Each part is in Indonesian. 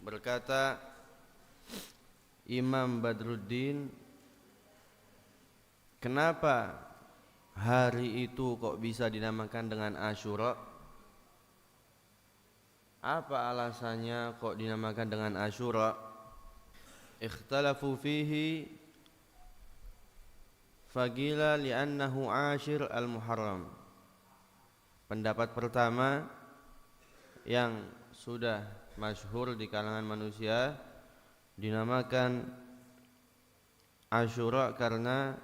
Berkata Imam Badruddin, kenapa hari itu kok bisa dinamakan dengan Asyura? Apa alasannya kok dinamakan dengan Asyura? Ikhtalafu fihi faqila li'annahu ashir al-Muharram. Pendapat pertama yang sudah masyhur di kalangan manusia, dinamakan Asyura karena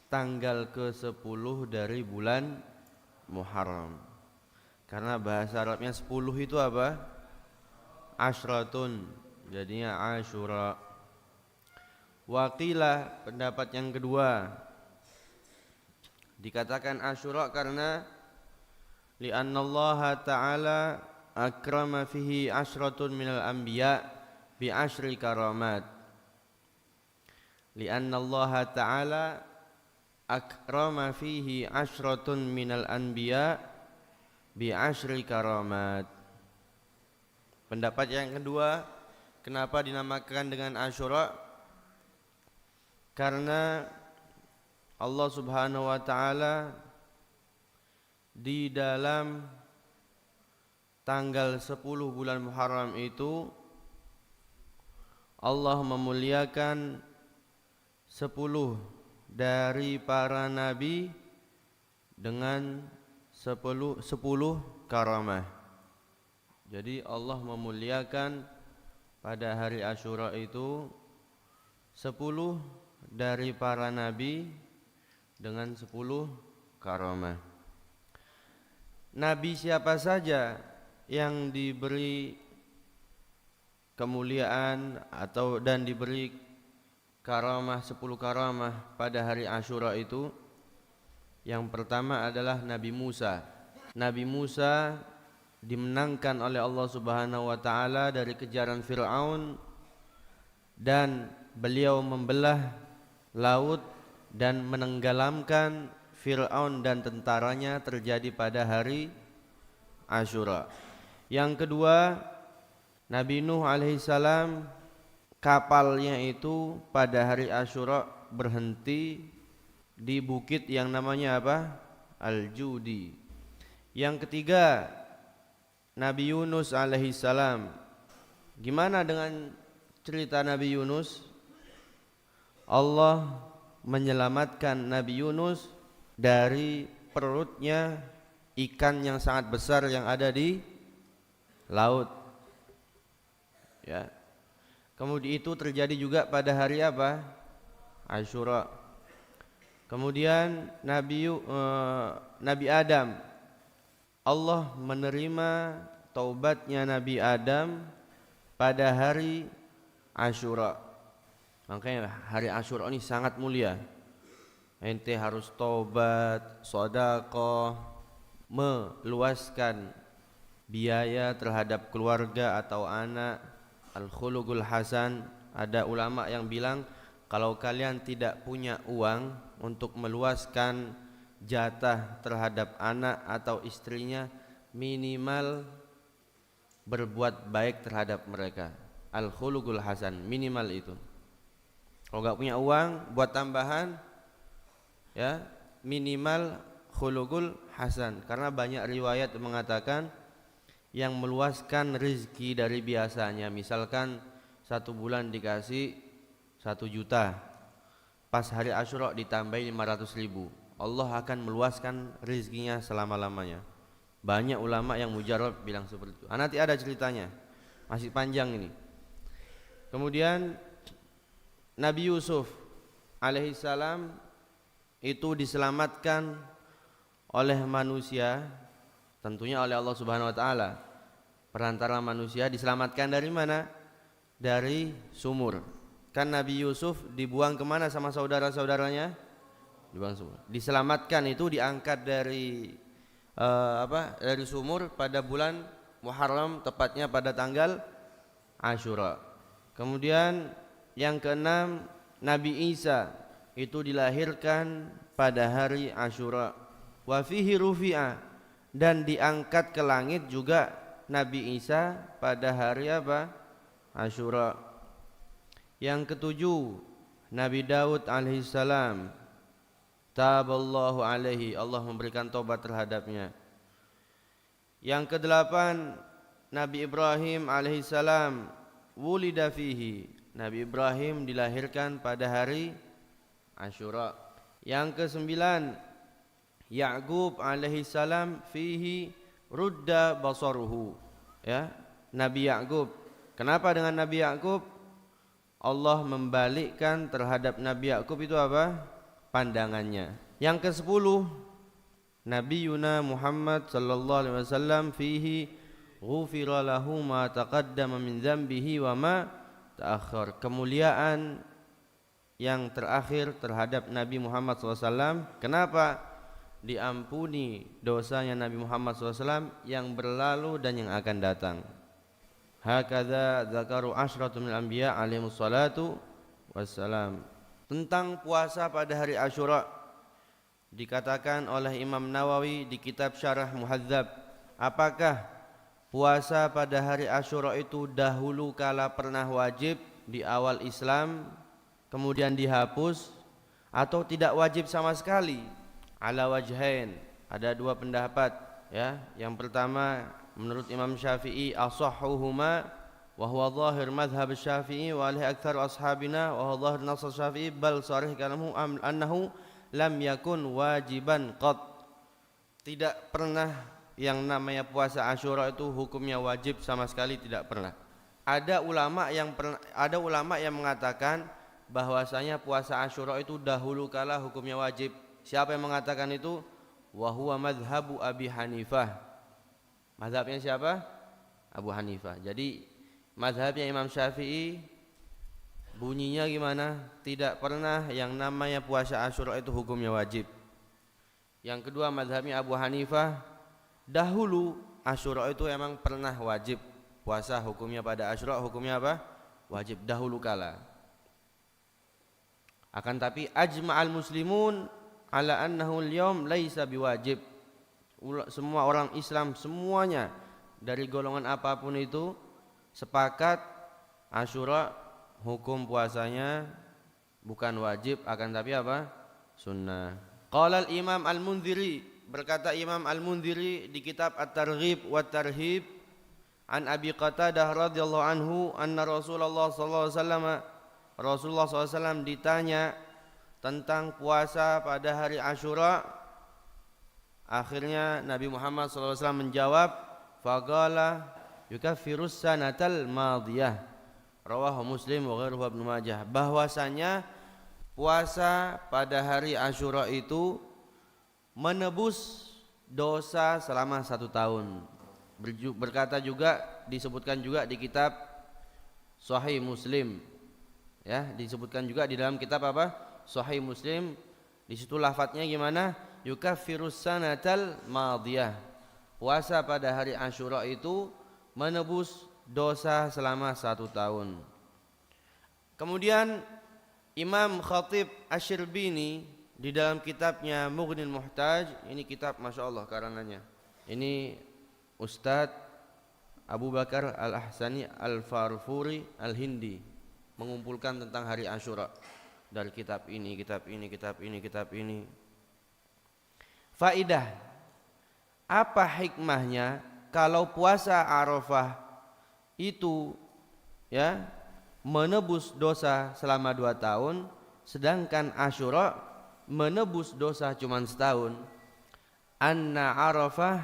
tanggal ke-10 dari bulan Muharram. Karena bahasa Arabnya 10 itu apa? Asyratun, jadinya Asyura. Waqilah, pendapat yang kedua, dikatakan Asyura karena li'annallaha ta'ala akrama fihi asyratun minal anbiya bi asyri karamat. Li'annallaha ta'ala akrama fihi asyratun minal anbiya bi asyri karamat. Pendapat yang kedua, kenapa dinamakan dengan Asyura? Karena Allah Subhanahu wa taala di dalam tanggal 10 bulan Muharram itu Allah memuliakan 10 dari para nabi dengan 10 karamah. Jadi Allah memuliakan pada hari Asyura itu 10 dari para nabi dengan 10 karamah. Nabi siapa saja yang diberi kemuliaan atau dan diberi karamah 10 karamah pada hari Asyura itu? Yang pertama adalah Nabi Musa. Nabi Musa dimenangkan oleh Allah Subhanahu wa taala dari kejaran Firaun dan beliau membelah laut dan menenggelamkan Firaun dan tentaranya, terjadi pada hari Asyura. Yang kedua, Nabi Nuh alaihissalam, kapalnya itu pada hari Asyura berhenti di bukit yang namanya apa? Al-Judi. Yang ketiga, Nabi Yunus alaihissalam. Gimana dengan cerita Nabi Yunus? Allah menyelamatkan Nabi Yunus dari perutnya ikan yang sangat besar yang ada di laut. Ya. Kemudian itu terjadi juga pada hari apa? Asyura. Kemudian Nabi Adam, Allah menerima taubatnya Nabi Adam pada hari Asyura. Makanya hari Asyura ini sangat mulia. Ente harus taubat, sedekah, meluaskan biaya terhadap keluarga atau anak. Al-khuluqul hasan. Ada ulama yang bilang kalau kalian tidak punya uang untuk meluaskan jatah terhadap anak atau istrinya, minimal berbuat baik terhadap mereka. Al-khuluqul hasan, minimal itu. Kalau enggak punya uang, buat tambahan, ya, minimal khuluqul hasan. Karena banyak riwayat mengatakan yang meluaskan rezeki dari biasanya, misalkan 1 bulan dikasih 1 juta, pas hari Asyura ditambahi 500.000, Allah akan meluaskan rezekinya selama-lamanya. Banyak ulama yang mujarab bilang seperti itu. Nanti ada ceritanya, masih panjang ini. Kemudian Nabi Yusuf alaihissalam itu diselamatkan oleh manusia, tentunya oleh Allah Subhanahu wa taala. Perantara manusia diselamatkan dari mana? Dari sumur. Kan Nabi Yusuf dibuang kemana sama saudara-saudaranya? Dibuang sumur. Diselamatkan itu diangkat dari dari sumur pada bulan Muharram, tepatnya pada tanggal Asyura. Kemudian yang keenam, Nabi Isa itu dilahirkan pada hari Asyura. Wa fihi rufi'a, dan diangkat ke langit juga Nabi Isa pada hari apa? Asyura. Yang ketujuh, Nabi Daud alaihissalam, taballahu alaihi, Allah memberikan taubat terhadapnya. Yang kedelapan, Nabi Ibrahim alaihissalam, wulida fihi, Nabi Ibrahim dilahirkan pada hari Asyura. Yang kesembilan, Ya'qub alaihissalam, fihi rudda basaruhu, ya, Nabi Ya'qub. Kenapa dengan Nabi Ya'qub? Allah membalikkan terhadap Nabi Ya'qub itu apa? Pandangannya. Yang ke-10, Nabi Yuna Muhammad sallallahu alaihi wasallam, fihi ghufira lahu ma taqaddama min dzambihi wa ma ta'akhkhar. Kemuliaan yang terakhir terhadap Nabi Muhammad SAW. Kenapa? Diampuni dosanya Nabi Muhammad SAW yang berlalu dan yang akan datang. Hakadha dzakaru asyratu minal anbiya alaihimus salatu wassalam. Tentang puasa pada hari Asyura dikatakan oleh Imam Nawawi di kitab Syarah Muhadzab, apakah puasa pada hari Asyura itu dahulu kala pernah wajib di awal Islam kemudian dihapus, atau tidak wajib sama sekali? Ala wajhain, ada dua pendapat, ya. Yang pertama, menurut Imam Syafi'i, asahhuhuma wa huwa zahir madhhab Syafi'i wa alaihi aktsar ashabina wa huwa zahir nass Syafi'i bal sharih kalamu annahu lam yakun wajiban qat. Tidak pernah yang namanya puasa Asyura itu hukumnya wajib sama sekali, tidak pernah. Ada ulama yang mengatakan bahwasanya puasa Asyura itu dahulu kala hukumnya wajib. Siapa yang mengatakan itu? Wa huwa madhhabu Abi Hanifah. Mazhabnya siapa? Abu Hanifah. Jadi mazhabnya Imam Syafi'i bunyinya gimana? Tidak pernah yang namanya puasa Asyura itu hukumnya wajib. Yang kedua, mazhabnya Abu Hanifah, dahulu Asyura itu emang pernah wajib. Puasa hukumnya pada Asyura hukumnya apa? Wajib dahulu kala. Akan tapi ajma'al muslimun ala annahu al-yawm laisa biwajib. Semua orang Islam semuanya dari golongan apapun itu sepakat Asyura hukum puasanya bukan wajib, akan tapi apa? Sunnah. Qala al-Imam Al-Mundhiri, berkata Imam Al-Mundhiri di kitab At-Targhib wa Tarhib, an Abi Qatadah radhiyallahu anhu anna Rasulullah sallallahu alaihi wasallam, Rasulullah SAW ditanya tentang puasa pada hari Asyura. Akhirnya Nabi Muhammad SAW menjawab, faqala yukaffirus sanatal madiyah, rawahu Muslim wa ghairuhu Ibnu Majah, bahwasanya puasa pada hari Asyura itu menebus dosa selama 1 tahun. Berkata juga, disebutkan juga di kitab Sahih Muslim, ya, disebutkan juga di dalam kitab apa? Sahih Muslim. Di situ lafadznya gimana? Yukaffirus sanatal madiyah. Puasa pada hari Asyura itu menebus dosa selama 1 tahun. Kemudian Imam Khatib Asy-Syirbini di dalam kitabnya Mughnil Muhtaj, ini kitab Masya Allah karangannya, ini Ustadz Abu Bakar Al-Ahsani Al-Farfuri Al-Hindi mengumpulkan tentang hari Asyura dari kitab ini. Faidah, apa hikmahnya kalau puasa Arafah itu, ya, menebus dosa selama 2 tahun, sedangkan Asyura menebus dosa cuma setahun? Anna Arafah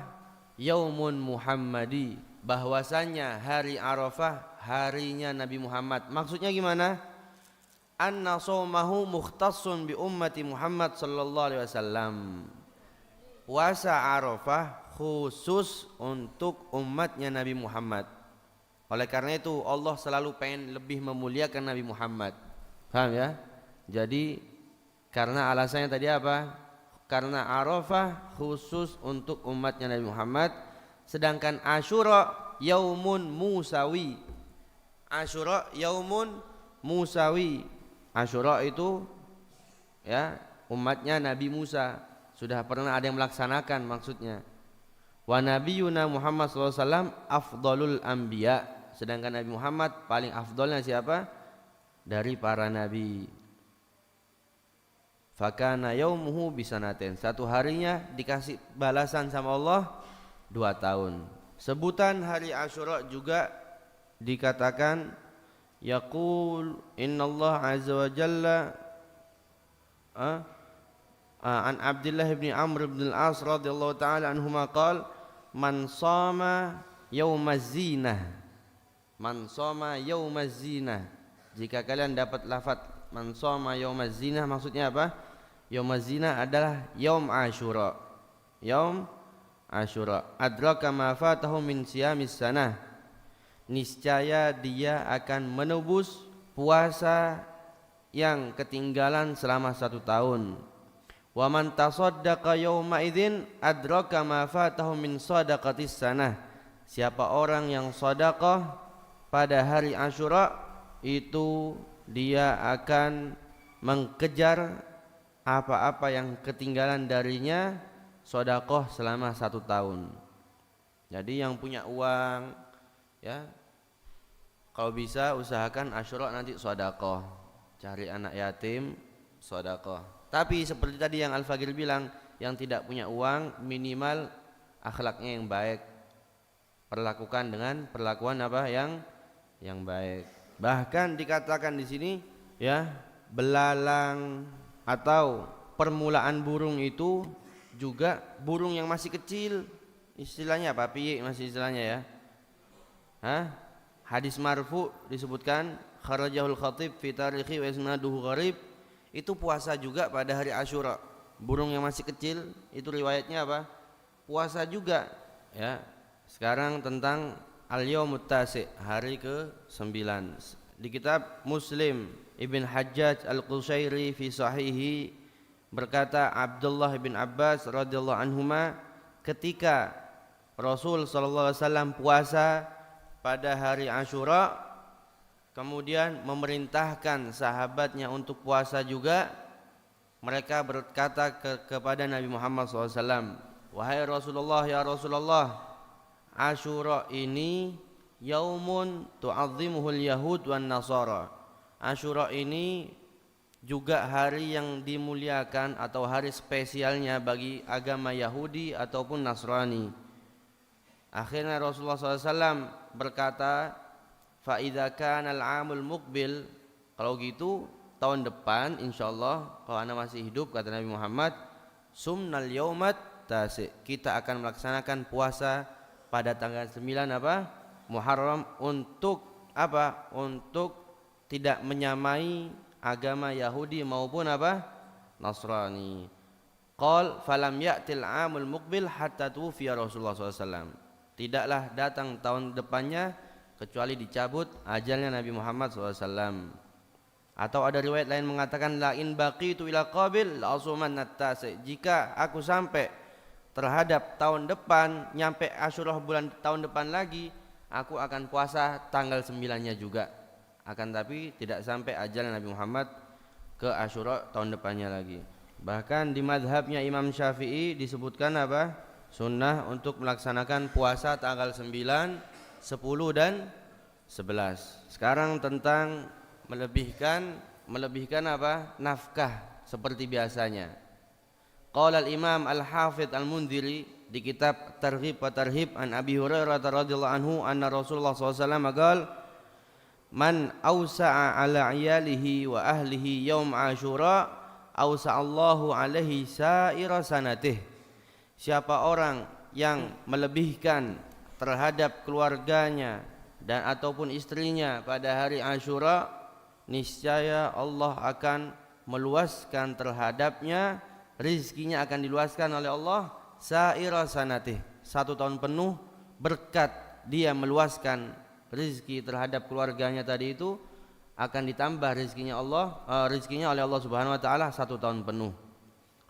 yaumun Muhammadi, bahwasanya hari Arafah harinya Nabi Muhammad. Maksudnya gimana? Anna shaumahu mukhtassun bi ummati Muhammad sallallahu alaihi wasallam. Puasa Arafah khusus untuk umatnya Nabi Muhammad. Oleh karena itu Allah selalu pengen lebih memuliakan Nabi Muhammad. Paham ya? Jadi karena alasannya tadi apa? Karena Arafah khusus untuk umatnya Nabi Muhammad, sedangkan Asyura yaumun musawi. Asyura yaumun musawi. Asyura itu, ya, umatnya Nabi Musa, sudah pernah ada yang melaksanakan maksudnya. Wa nabiyuna Muhammad SAW afdalul anbiya, sedangkan Nabi Muhammad paling afdolnya siapa? Dari para nabi. Fakana yaumuhu bisanatin, satu harinya dikasih balasan sama Allah 2 tahun. Sebutan hari Asyura juga dikatakan yaqul innallah azza wa jalla an Abdullah bin Amr bin al-As radhiyallahu taala anhuma qala man shama yaumaz zinah, man shama yaumaz zinah. Jika kalian dapat lafaz man shama yaumaz zinah, maksudnya apa? Yaumaz zinah adalah yaum Asyura. Yaum Asyura adraka ma fatahu min siyamis sanah, niscaya dia akan menebus puasa yang ketinggalan selama 1 tahun. Wa man tasaddaqa yauma idzin adraka ma fatahu min shadaqatis sanah, siapa orang yang sedekah pada hari Asyura itu dia akan mengejar apa-apa yang ketinggalan darinya sedekah selama 1 tahun. Jadi yang punya uang, ya, kalau bisa usahakan Asyura nanti sedekah, cari anak yatim sedekah. Tapi seperti tadi yang Al-Faqir bilang, yang tidak punya uang minimal akhlaknya yang baik, perlakukan dengan perlakuan apa yang baik. Bahkan dikatakan di sini, ya, belalang atau permulaan burung itu juga burung yang masih kecil, istilahnya apa? Piye masih istilahnya ya? Hadis marfu disebutkan kharajahul khatib fi tarikhi wa isnaduhu gharib, itu puasa juga pada hari Asyura. Burung yang masih kecil itu riwayatnya apa? Puasa juga, ya. Sekarang tentang al-yaumut tasi', hari ke-9. Di kitab Muslim Ibn Hajjaj Al-Qushairi fi sahihi berkata Abdullah bin Abbas radhiyallahu anhuma, ketika Rasul sallallahu alaihi wasallam puasa pada hari Asyura, kemudian memerintahkan sahabatnya untuk puasa juga, mereka berkata kepada Nabi Muhammad SAW, wahai Rasulullah, ya Rasulullah, Asyura ini yaumun tu'azzimuhul yahud wan nasara. Asyura ini juga hari yang dimuliakan atau hari spesialnya bagi agama Yahudi ataupun Nasrani. Akhirnya Rasulullah SAW berkata, fa idza kana al-'amul muqbil, kalau gitu tahun depan insyaallah kalau ana masih hidup, kata Nabi Muhammad, sumnal yaumat tasi', kita akan melaksanakan puasa pada tanggal 9 apa? Muharram, untuk apa? Untuk tidak menyamai agama Yahudi maupun apa? Nasrani. Qal falam ya'til 'amul muqbil hatta tuwfiya Rasulullah SAW. Tidaklah datang tahun depannya kecuali dicabut ajalnya Nabi Muhammad SAW. Atau ada riwayat lain mengatakan la in baqitu ila qabil la asuman tasi', jika aku sampai terhadap tahun depan, nyampe Asyura bulan tahun depan lagi, aku akan puasa tanggal 9-nya juga. Akan tapi tidak sampai ajal Nabi Muhammad ke Asyura tahun depannya lagi. Bahkan di madhabnya Imam Syafi'i disebutkan apa? Sunnah untuk melaksanakan puasa tanggal 9, 10 dan 11. Sekarang tentang melebihkan apa? Nafkah seperti biasanya. Qala al-Imam Al-Hafidz Al-Mundhiri di kitab Targhib wa Tarhib an Abi Hurairah radhiyallahu anhu anna Rasulullah SAW qala man awsa'a ala iyalihi wa ahlihi yaum Asyura awsa'allahu alaihi sa'ira sanatih. Siapa orang yang melebihkan terhadap keluarganya dan ataupun istrinya pada hari Asyura, niscaya Allah akan meluaskan terhadapnya, rizkinya akan diluaskan oleh Allah sa'ira sanatih, 1 tahun penuh, berkat dia meluaskan rizki terhadap keluarganya tadi itu, akan ditambah rizkinya oleh Allah Subhanahu wa taala 1 tahun penuh.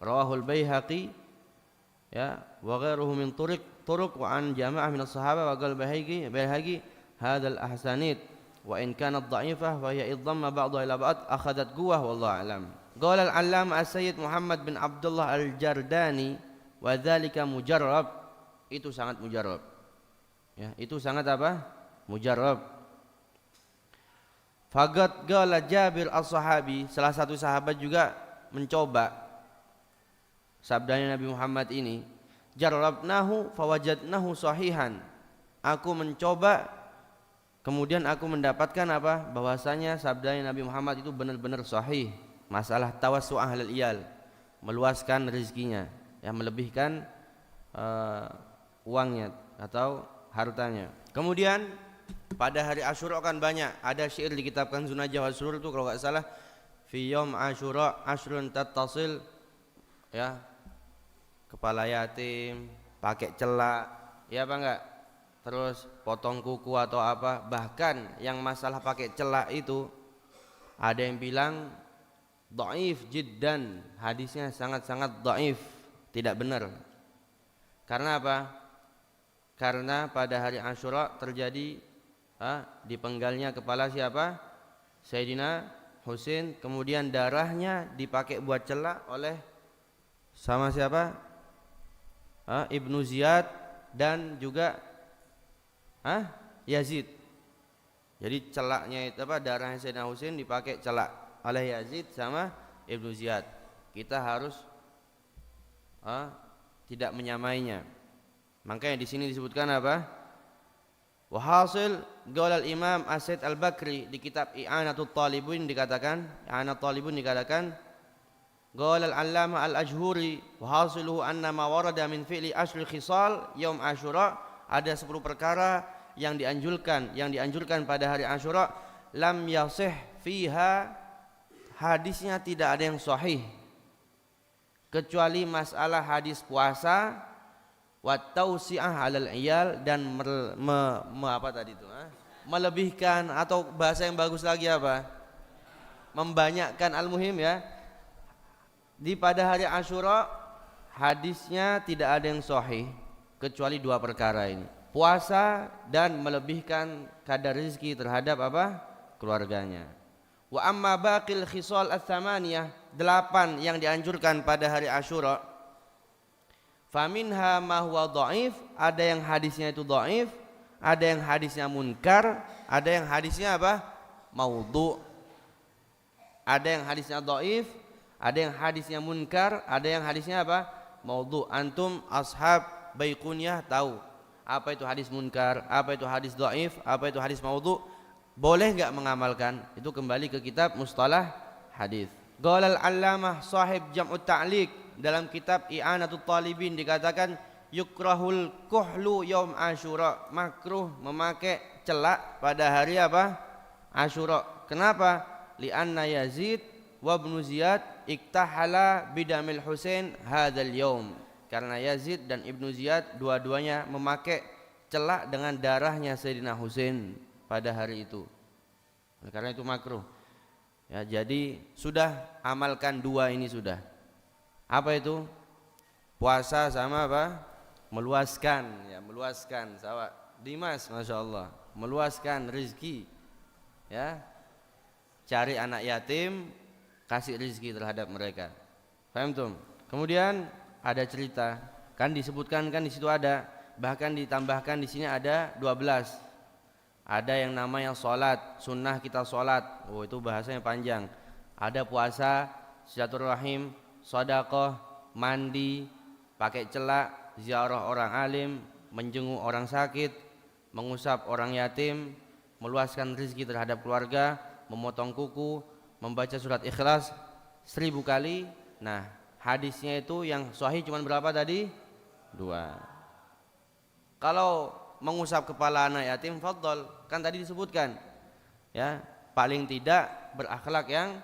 Rawahul Baihaqi, ya, wa ghairuhu min turuq wa an jamaah min as-sahaba wa qala Baihaqi hadzal ahsanid wa in kanat dha'ifah wa hiya idhamma ba'dha ila ba'd akhadat quwwah wallahu a'lam. Qala al-'allamah as-sayyid Muhammad bin Abdullah al-Jardani wa dzalika mujarrab, itu sangat mujarrab. Ya, itu sangat apa? Mujarrab. Fagat qala Jabir as-sahabi, salah satu sahabat juga mencoba sabdanya Nabi Muhammad ini, jarrabnahu fawajadnahu sahihan. Aku mencoba, kemudian aku mendapatkan apa? Bahwasanya sabdanya Nabi Muhammad itu benar-benar sahih. Masalah tawassu' ahlul iyal, meluaskan rezekinya, ya, melebihkan uangnya atau hartanya. Kemudian pada hari Asyura kan banyak, ada syair dikitabkan Zunajah wa Surur itu kalau enggak salah, fi yaum Asyura ashrun tattasil, ya, kepala yatim, pakai celak, ya apa enggak? Terus potong kuku atau apa. Bahkan yang masalah pakai celak itu ada yang bilang dhaif jiddan, hadisnya sangat-sangat dhaif, tidak benar. Karena apa? Karena pada hari Asyura terjadi dipenggalnya kepala siapa? Sayyidina Husain, kemudian darahnya dipakai buat celak oleh sama siapa? Ibnu Ziyad dan juga Yazid. Jadi celaknya itu apa? Darahnya Sayyidina Husain dipakai celak oleh Yazid sama Ibnu Ziyad. Kita harus tidak menyamainya. Makanya di sini disebutkan apa? Wahasil qaul al-Imam As-Said Al-Bakri di kitab I'anatul Talibun dikatakan, qaul al-Allamah Al-Ajhuri wahasiluhu anna ma warada min fi'li ashri khisal yaum Asyura, ada 10 perkara yang dianjurkan pada hari Asyura, lam yasih fiha, hadisnya tidak ada yang sahih kecuali masalah hadis puasa, wa tausi'ah 'alal iyal, dan melebihkan, atau bahasa yang bagus lagi apa? Membanyakkan, al-muhim ya. Di pada hari Asyura hadisnya tidak ada yang sahih kecuali 2 perkara ini. Puasa dan melebihkan kadar rezeki terhadap apa? Keluarganya. Wa amma baqil khisal ats-tsamaniyah, 8 yang dianjurkan pada hari Asyura, faminha ma huwa dhaif, ada yang hadisnya itu dhaif, ada yang hadisnya munkar, ada yang hadisnya apa? Maudhu. Ada yang hadisnya dhaif, ada yang hadisnya munkar, ada yang hadisnya apa? Maudhu. Antum ashab Baiquniyah tahu apa itu hadis munkar, apa itu hadis dhaif, apa itu hadis maudhu. Boleh enggak mengamalkan? Itu kembali ke kitab Mustalah Hadis. Qala al-Allamah sahib Jam'ut Ta'liq, dalam kitab I'anatul Talibin dikatakan yukrahul kuhlu yaum Asyura, makruh memakai celak pada hari apa? Asyura. Kenapa? Li'anna Yazid wa Ibnu Ziyad iktahala bidamil Husain hadzal yaum, karena Yazid dan Ibnu Ziyad dua-duanya memakai celak dengan darahnya Sayyidina Husain pada hari itu. Karena itu makruh. Ya, jadi sudah amalkan 2 ini sudah. Apa itu? Puasa sama apa? Meluaskan, ya, meluaskan. Sawa Dimas, Masya Allah, meluaskan rezeki, ya, cari anak yatim, kasih rezeki terhadap mereka. Paham tuh? Kemudian ada cerita, kan disebutkan, kan di situ ada, bahkan ditambahkan di sini ada 12. Ada yang namanya sholat, sunnah kita sholat, oh itu bahasanya panjang. Ada puasa, silaturahim, sedekah, mandi, pakai celak, ziarah orang alim, menjenguk orang sakit, mengusap orang yatim, meluaskan rezeki terhadap keluarga, memotong kuku, membaca surat Ikhlas 1000 kali. Nah, hadisnya itu yang sahih cuma berapa tadi? 2. Kalau mengusap kepala anak yatim, fadhal, kan tadi disebutkan, ya, paling tidak berakhlak yang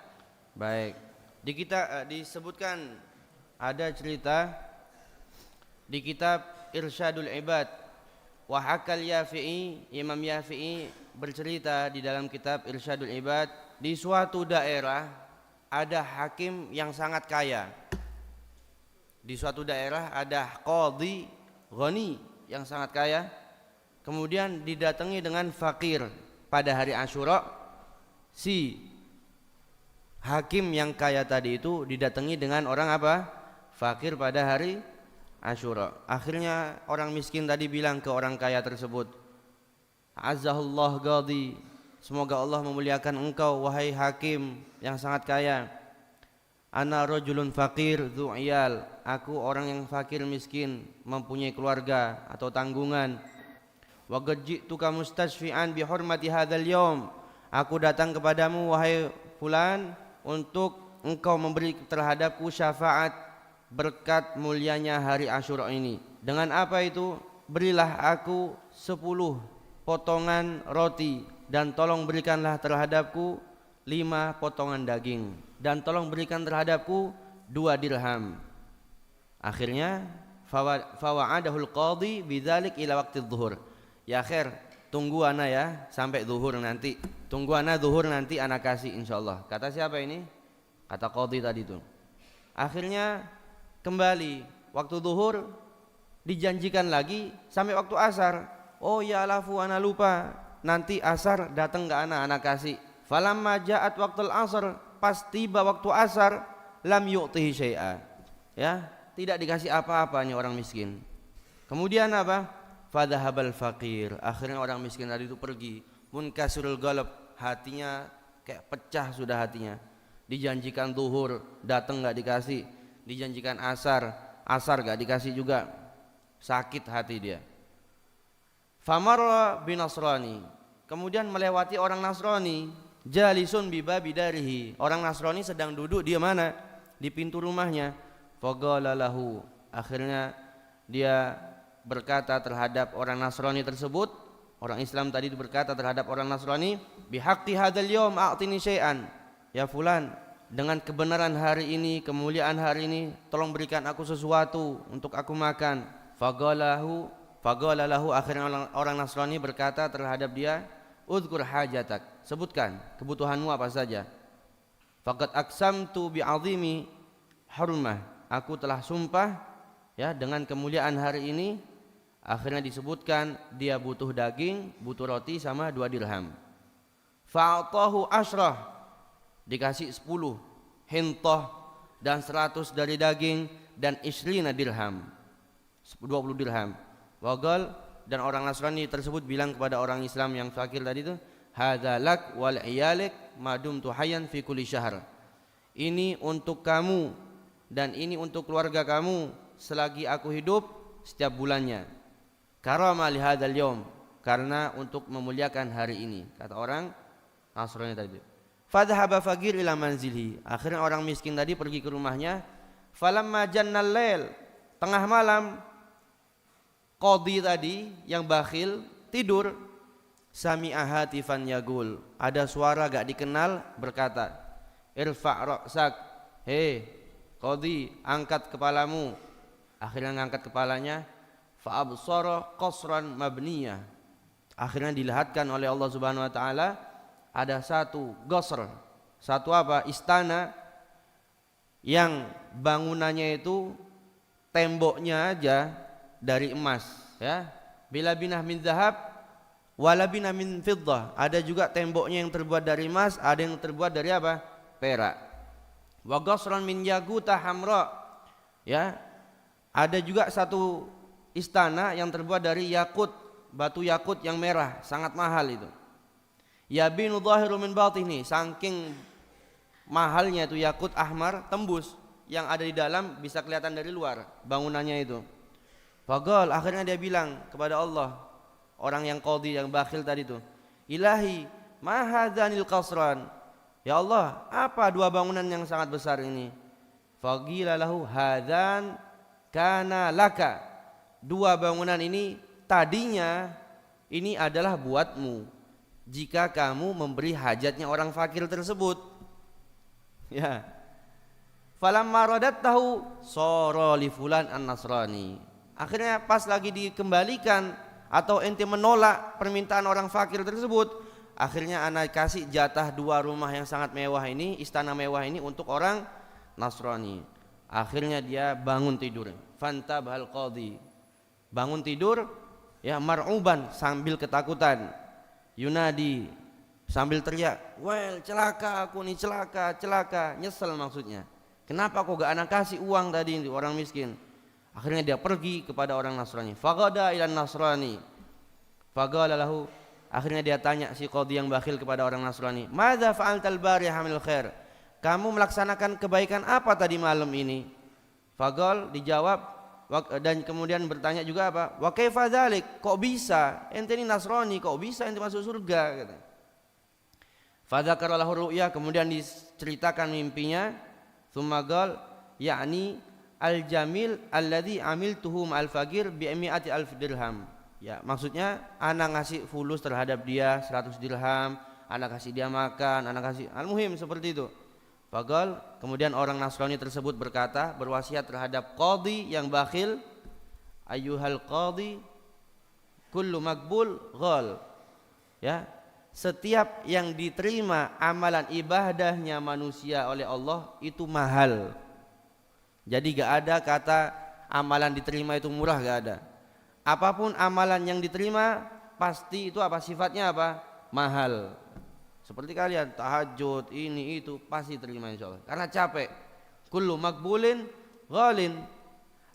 baik. Di kita disebutkan, ada cerita di kitab Irsyadul Ibad, wa hakal Yafi'i, Imam Yafi'i bercerita di dalam kitab Irsyadul Ibad, di suatu daerah ada hakim yang sangat kaya. Di suatu daerah ada qadhi ghani yang sangat kaya. Kemudian didatangi dengan fakir pada hari Asyura. Si hakim yang kaya tadi itu didatangi dengan orang apa? Fakir pada hari Asyura. Akhirnya orang miskin tadi bilang ke orang kaya tersebut, Azzahullah qadhi, semoga Allah memuliakan engkau wahai hakim yang sangat kaya. Ana rajulun faqir dzu iyal, aku orang yang fakir miskin, mempunyai keluarga atau tanggungan. Wa qad ji'tuka mustashfi'an bi hurmati hadzal yaum, aku datang kepadamu wahai fulan untuk engkau memberi terhadapku syafaat berkat mulianya hari Asyura ini. Dengan apa itu? Berilah aku 10 potongan roti, dan tolong berikanlah terhadapku 5 potongan daging, dan tolong berikan terhadapku 2 dirham. Akhirnya fawa'adahul qadhi bidzalik ila waqti dhuhur. Ya khair, tunggu ana ya sampai zuhur nanti. Tunggu ana zuhur nanti ana kasih insyaallah. Kata siapa ini? Kata qadhi tadi itu. Akhirnya kembali waktu zuhur, dijanjikan lagi sampai waktu asar. Oh ya alafu, ana lupa, nanti asar datang ke ana kasih. Falamma ja'at waqtul asar, pas tiba waktu asar, lam yu'tihi syai'a, ya, tidak dikasih apa-apa nih orang miskin. Kemudian apa? Fadhahabal faqir, akhirnya orang miskin tadi itu pergi. Munkasirul qalb, hatinya kayak pecah sudah hatinya. Dijanjikan zuhur, datang enggak dikasih. Dijanjikan asar enggak dikasih juga. Sakit hati dia. Famarra bin Nasrani, kemudian melewati orang Nasrani, jalisun bibabi darihi, orang Nasrani sedang duduk di mana? Di pintu rumahnya. Faqala lahu, akhirnya dia berkata terhadap orang Nasrani tersebut, orang Islam tadi berkata terhadap orang Nasrani, bihaqqi hadzal yaum a'tini syai'an, ya fulan, dengan kebenaran hari ini, kemuliaan hari ini, tolong berikan aku sesuatu untuk aku makan. Faqala lahu, akhirnya orang Nasrani berkata terhadap dia, udhkur hajatak, sebutkan kebutuhanmu apa saja. Faqad aqsamtu bi'azimi hurmah, aku telah sumpah ya dengan kemuliaan hari ini. Akhirnya disebutkan dia butuh daging, butuh roti sama 2 dirham. Fa'atahu asyrah, dikasih 10 hintah dan 100 dari daging, dan isrina dirham, 20 dirham. Wagal, dan orang Nasrani tersebut bilang kepada orang Islam yang fakir tadi itu, hadza lak wal iyalik madum tuhayyan fi kulli syahr, ini untuk kamu dan ini untuk keluarga kamu selagi aku hidup setiap bulannya. Karama li hadzal yaum, karena untuk memuliakan hari ini, kata orang Nasrani tadi. Fadhhaba faqir ila manzilihi, akhirnya orang miskin tadi pergi ke rumahnya. Falamma jannal lail, tengah malam, qadhi tadi yang bakhil tidur. Sami'a hatifan yagul, ada suara gak dikenal berkata, irfa' ra'sak, hei qadhi, angkat kepalamu. Akhirnya ngangkat kepalanya. Fa'absara qasran mabniyah, akhirnya dilihatkan oleh Allah Subhanahu wa taala ada satu qasr, satu apa? Istana yang bangunannya itu temboknya aja dari emas, ya. Bila binah min zahab wala binah min fiddah, ada juga temboknya yang terbuat dari emas, ada yang terbuat dari apa? Perak. Wa qasran min yaquta hamra, ya. Ada juga satu istana yang terbuat dari yakut, batu yakut yang merah, sangat mahal itu. Yabinu dhahiru min batini, saking mahalnya itu yakut ahmar, tembus yang ada di dalam bisa kelihatan dari luar bangunannya itu. Faqal, akhirnya dia bilang kepada Allah, orang yang qadhi yang bakhil tadi itu, ilahi ma hadzanil qasran, ya Allah, apa 2 bangunan yang sangat besar ini? Faqila lahu hadzan kana laka, 2 bangunan ini tadinya ini adalah buatmu jika kamu memberi hajatnya orang fakir tersebut, ya. Falamma radatahu sara li fulan an-nasrani, akhirnya pas lagi dikembalikan atau ente menolak permintaan orang fakir tersebut, akhirnya anak kasih jatah 2 rumah yang sangat mewah ini, istana mewah ini untuk orang Nasrani. Akhirnya dia bangun tidur, fantabahal qadhi, bangun tidur ya mar'uban, sambil ketakutan, yunadi, sambil teriak, well celaka aku nih, celaka, nyesel maksudnya, kenapa kok gak anak kasih uang tadi ini orang miskin. Akhirnya dia pergi kepada orang Nasrani. Faqada ila Nasrani faqala lahu, Akhirnya dia tanya si qadhi yang bakhil kepada orang Nasrani, "Madza fa'altal barihah minal khair?" Kamu melaksanakan kebaikan apa tadi malam ini? Faqal dijawab dan kemudian bertanya juga apa? Wa kaifa dzalik? Kok bisa? Ente ini Nasrani, kok bisa ente masuk surga? Kata. Fadzakara lahu ru'ya, kemudian diceritakan mimpinya. Tsumma qal, yakni al-jamil alladzi amiltuhu ma'al faqir bi 100,000 dirham. Ya, maksudnya anak ngasih fulus terhadap dia 100 dirham, anak kasih dia makan, anak kasih al-muhim seperti itu. Faqal, kemudian orang Nasrani tersebut berkata, berwasiat terhadap qadhi yang bakhil, ayyuhal qadhi kullu maqbul ghal. Ya, setiap yang diterima amalan ibadahnya manusia oleh Allah itu mahal. Jadi gak ada kata amalan diterima itu murah, gak ada. Apapun amalan yang diterima pasti itu apa sifatnya apa? Mahal. Seperti kalian tahajud ini itu pasti terima insyaallah. Karena capek. Kullu maqbulin ghalin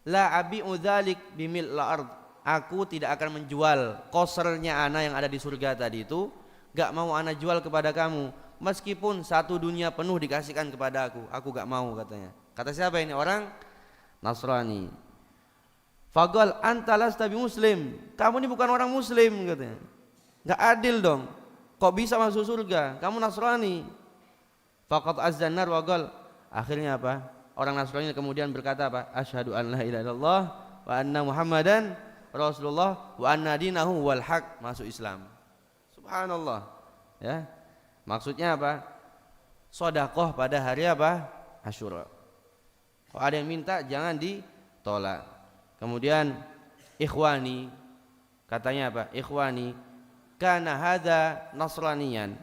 la abi'u dzalik bimil ard. Aku tidak akan menjual kosernya ana yang ada di surga tadi itu, gak mau ana jual kepada kamu meskipun satu dunia penuh dikasihkan kepada aku gak mau katanya. Kata siapa ini? Orang Nasrani. Faqal anta lasta bi muslim. Kamu ini bukan orang muslim katanya. Enggak adil dong. Kok bisa masuk surga? Kamu Nasrani. Faqad azzannar wa qal. Akhirnya apa? Orang Nasrani kemudian berkata apa? Asyhadu an la ilaha illallah wa anna Muhammadan Rasulullah wa anna dinahu wal haq, masuk Islam. Subhanallah. Ya. Maksudnya apa? Sedekah pada hari apa? Asyura. Kalau ada yang minta jangan ditolak. Kemudian ikhwani, katanya apa? Ikhwani, kana hadza nasraniyan.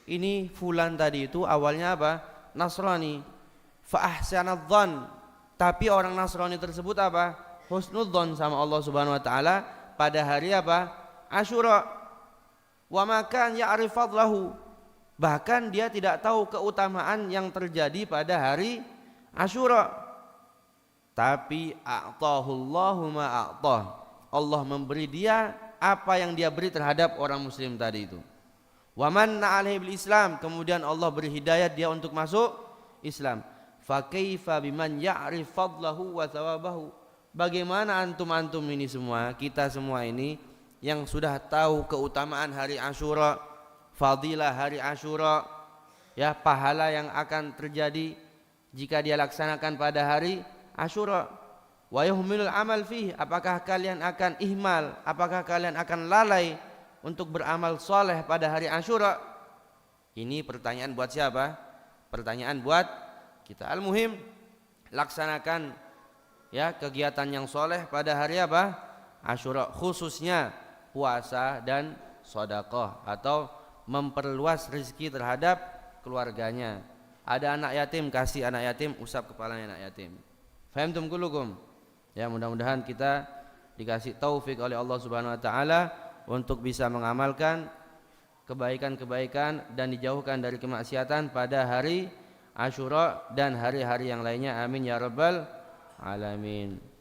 Ini fulan tadi itu awalnya apa? Nasrani. Fa ahsanadz-dzan. Tapi orang Nasrani tersebut apa? Husnudzon sama Allah Subhanahu wa taala pada hari apa? Asyura. Wa ma kan ya'rif fadlahu. Bahkan dia tidak tahu keutamaan yang terjadi pada hari Asyura. Tapi a'tahullahu ma a'tah. Allah memberi dia apa yang dia beri terhadap orang muslim tadi itu. Wa manna 'alaihi bil Islam, kemudian Allah beri hidayah dia untuk masuk Islam. Fa kaifa biman ya'rif fadlahu wa thawabahu. Bagaimana antum-antum ini semua, kita semua ini yang sudah tahu keutamaan hari Asyura, fadilah hari Asyura, ya pahala yang akan terjadi jika dia laksanakan pada hari Asyura, wa yuhmilul amal fihi, apakah kalian akan ihmal, apakah kalian akan lalai untuk beramal soleh pada hari Asyura? Ini pertanyaan buat siapa? Pertanyaan buat kita. Al-muhim, laksanakan ya kegiatan yang soleh pada hari apa? Asyura, khususnya puasa dan sedekah atau memperluas rezeki terhadap keluarganya. Ada anak yatim, kasih anak yatim, usap kepalanya anak yatim. Fahimtum kullukum? Ya, mudah-mudahan kita dikasih taufik oleh Allah Subhanahu wa taala untuk bisa mengamalkan kebaikan-kebaikan dan dijauhkan dari kemaksiatan pada hari Asyura dan hari-hari yang lainnya. Amin ya rabbal alamin.